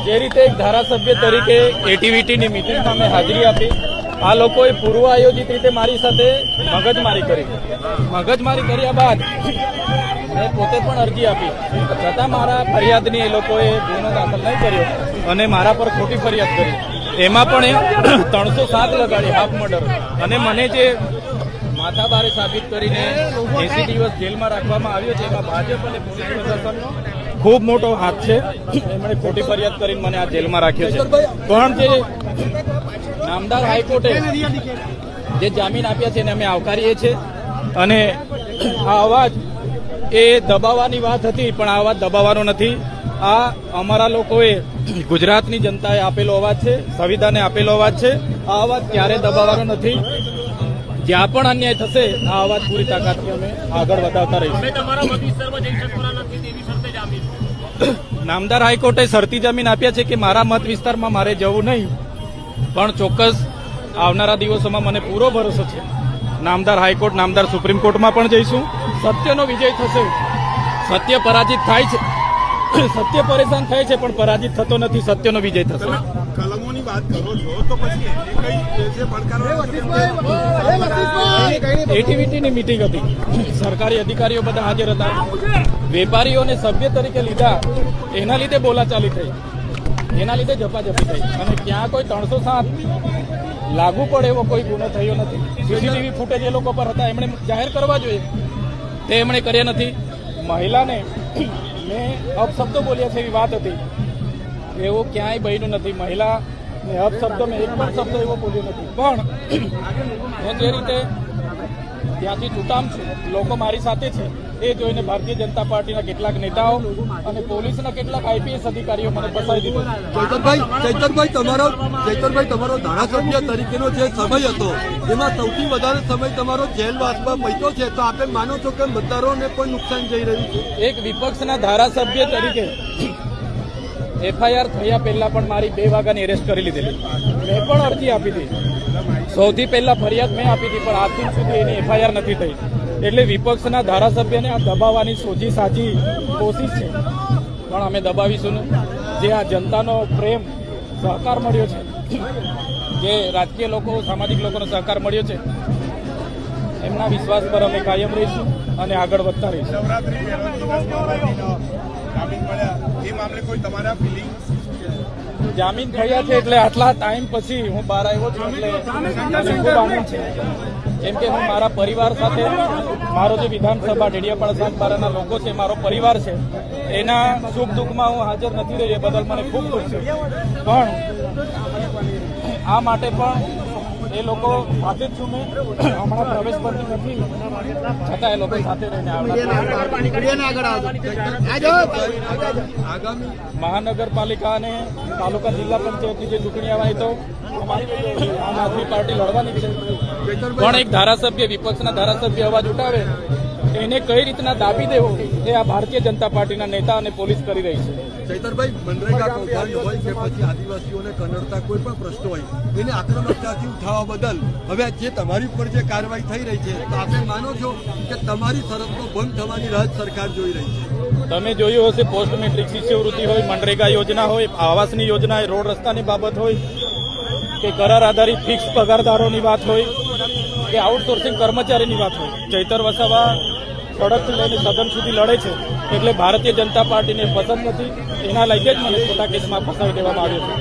જે રીતે એક ધારાસભ્ય તરીકે એટીવીટીની મિટિંગમાં મેં હાજરી આપી, આ લોકોએ પૂર્વ આયોજિત રીતે મારી સાથે મગજમારી કર્યા બાદ મેં પોતે પણ અરજી આપી, છતાં મારા ફરિયાદની એ લોકોએ ગુનો દાખલ નહીં કર્યો અને મારા પર ખોટી ફરિયાદ કરી. એમાં પણ 307 લગાડી, હાફ મર્ડર, અને મને જે માથાભારે સાબિત કરીને 80 દિવસ જેલમાં રાખવામાં આવ્યો છે. એમાં ભાજપ અને પોલીસ પ્રશાસનનો ખૂબ મોટો હાથ છે. એમણે ખોટી ફરિયાદ કરીને મને આ જેલમાં રાખ્યો છે. પણ જે નામદાર હાઈકોર્ટે જે જામીન આપ્યા છે એને અમે આવકારીએ છીએ. અને આ અવાજ એ દબાવવાની વાત હતી, પણ આ અવાજ દબાવવાનો નથી. આ અમારા લોકોએ, ગુજરાતની જનતાએ આપેલો અવાજ છે, સંવિધાને આપેલો અવાજ છે. આ અવાજ ક્યારે દબાવવાનો નથી. જ્યાં પણ અન્યાય થશે આ અવાજ પૂરી તાકાતથી અમે આગળ વધારતા રહીશું. નામદાર હાઈકોર્ટે શરતી જામીન આપ્યા છે કે મારા મત વિસ્તારમાં મારે જવું નહીં, પણ ચોક્કસ આવનારા દિવસોમાં મને પૂરો ભરોસો છે. નામદાર હાઈકોર્ટ, નામદાર સુપ્રીમ કોર્ટમાં પણ જઈશું. સત્યનો વિજય થશે. સત્ય પરાજિત થાય છે, સત્ય પરેશાન થાય છે, પણ પરાજિત થતો નથી. સત્યનો વિજય થશે. કલમોની વાત કરો છો તો પછી એટીવીટીની મિટિંગ હતી, સરકારી અધિકારીઓ બધા હાજર હતા. વેપારીઓને સભ્ય તરીકે લીધા, એના લીધે બોલાચાલી થઈ, એના લીધે ઝપાઝપી થઈ. અને ક્યાં કોઈ 307 લાગુ પડે એવો કોઈ ગુનો થયો નથી. સીસીટીવી ફૂટેજ એ લોકો પર હતા, એમણે જાહેર કરવા જોઈએ, તે એમણે કર્યા નથી. મહિલાને મેં અપશબ્દો બોલ્યા છે એવી વાત હતી, એવું ક્યાંય બન્યું નથી. મહિલાને અપશબ્દો મેં એક પણ શબ્દ એવો બોલ્યો નથી. પણ હું જે રીતે ત્યાંથી છૂટામ છું, લોકો મારી સાથે છે, એ જોઈને ભારતીય જનતા પાર્ટીના કેટલાક નેતાઓ અને પોલીસના કેટલાક આઈપીએસ અધિકારીઓ મને ફસાવી દીધો. ચૈતરભાઈ તમારો ધારાસભ્ય તરીકેનો જે સમય હતો એમાં સૌથી વધારે સમય તમારો જેલવાસમાં પૈસો છે, તો આપણે માનો છો કે મતદારોને પણ નુકસાન જઈ રહ્યું છે? એક વિપક્ષના ધારાસભ્ય તરીકે એફઆઈઆર થયા પહેલા પણ મારી 2 વાગ્યાની એરેસ્ટ કરી લીધેલી. મેં પણ અરજી આપી હતી, સૌથી પહેલા ફરિયાદ મેં આપી હતી, પણ આજ દિન સુધી એની એફઆઈઆર નથી થઈ. એટલે વિપક્ષના ધારાસભ્યને આ દબાવવાની સોજી સાચી કોશિશ છે, પણ અમે દબાવીશું નહીં. જે આ જનતાનો પ્રેમ, સહકાર મળ્યો છે, જે રાજકીય લોકો, સામાજિક લોકોનો સહકાર મળ્યો છે, એમના વિશ્વાસ પર અમે કાયમ રહીશું અને આગળ વધતા રહીશું. જામીન થયા છે એટલે આટલા ટાઈમ પછી હું બહાર આવ્યો છું, એટલે મને ખૂબ આનંદ છે. કેમ કે હું મારા પરિવાર સાથે, મારો જે વિધાનસભા ડેડિયાપાડા સાગબારાના લોકો છે, મારો પરિવાર છે, એના સુખ દુઃખમાં હું હાજર નથી રહ્યો, એ બદલ મને ખૂબ દુઃખ છે. પણ આ માટે પણ એ લોકો સાથે જ છું. મેં હમણાં પ્રવેશ પરથી નથી, છતાં એ લોકો સાથે રહીને આગામી મહાનગરપાલિકા અને તાલુકા જિલ્લા પંચાયતની જે ચૂંટણી આવવાની, તો આમ આદમી પાર્ટી લડવાની છે. પણ એક ધારાસભ્ય, વિપક્ષના ધારાસભ્ય અવાજ ઉઠાવે, એને કઈ રીતના દાબી દેવો, એ આ ભારતીય જનતા પાર્ટીના નેતા અને પોલીસ કરી રહી છે. ચૈતરભાઈ, મનરેગા કૌભાંડ હોય કે પછી આદિવાસીઓને કનડતા કોઈ પણ પ્રશ્નો હોય, એને આક્રમકતાથી ઉઠાવવા બદલ હવે જે તમારી ઉપર જે કાર્યવાહી થઈ રહી છે, તો આપણે માનો છો કે તમારી શરતનો ભંગ થવાની રાહ સરકાર જોઈ રહી છે? તમે જોયું હશે, પોસ્ટ મેટ્રિક શિષ્યવૃત્તિ હોય, મનરેગા યોજના હોય, આવાસની યોજના હોય, રોડ રસ્તાની બાબત હોય, કે કરાર આધારિત ફિક્સ પગારદારોની વાત હોય, કે આઉટસોર્સિંગ કર્મચારીની વાત હોય, ચૈતર વસાવા સડકથી લઈને સદન સુધી લડે છે. એટલે ભારતીય જનતા પાર્ટીને પસંદ નથી, એના લીધે જ મને ખોટા કેસમાં ફસાવી દેવામાં આવ્યો છે.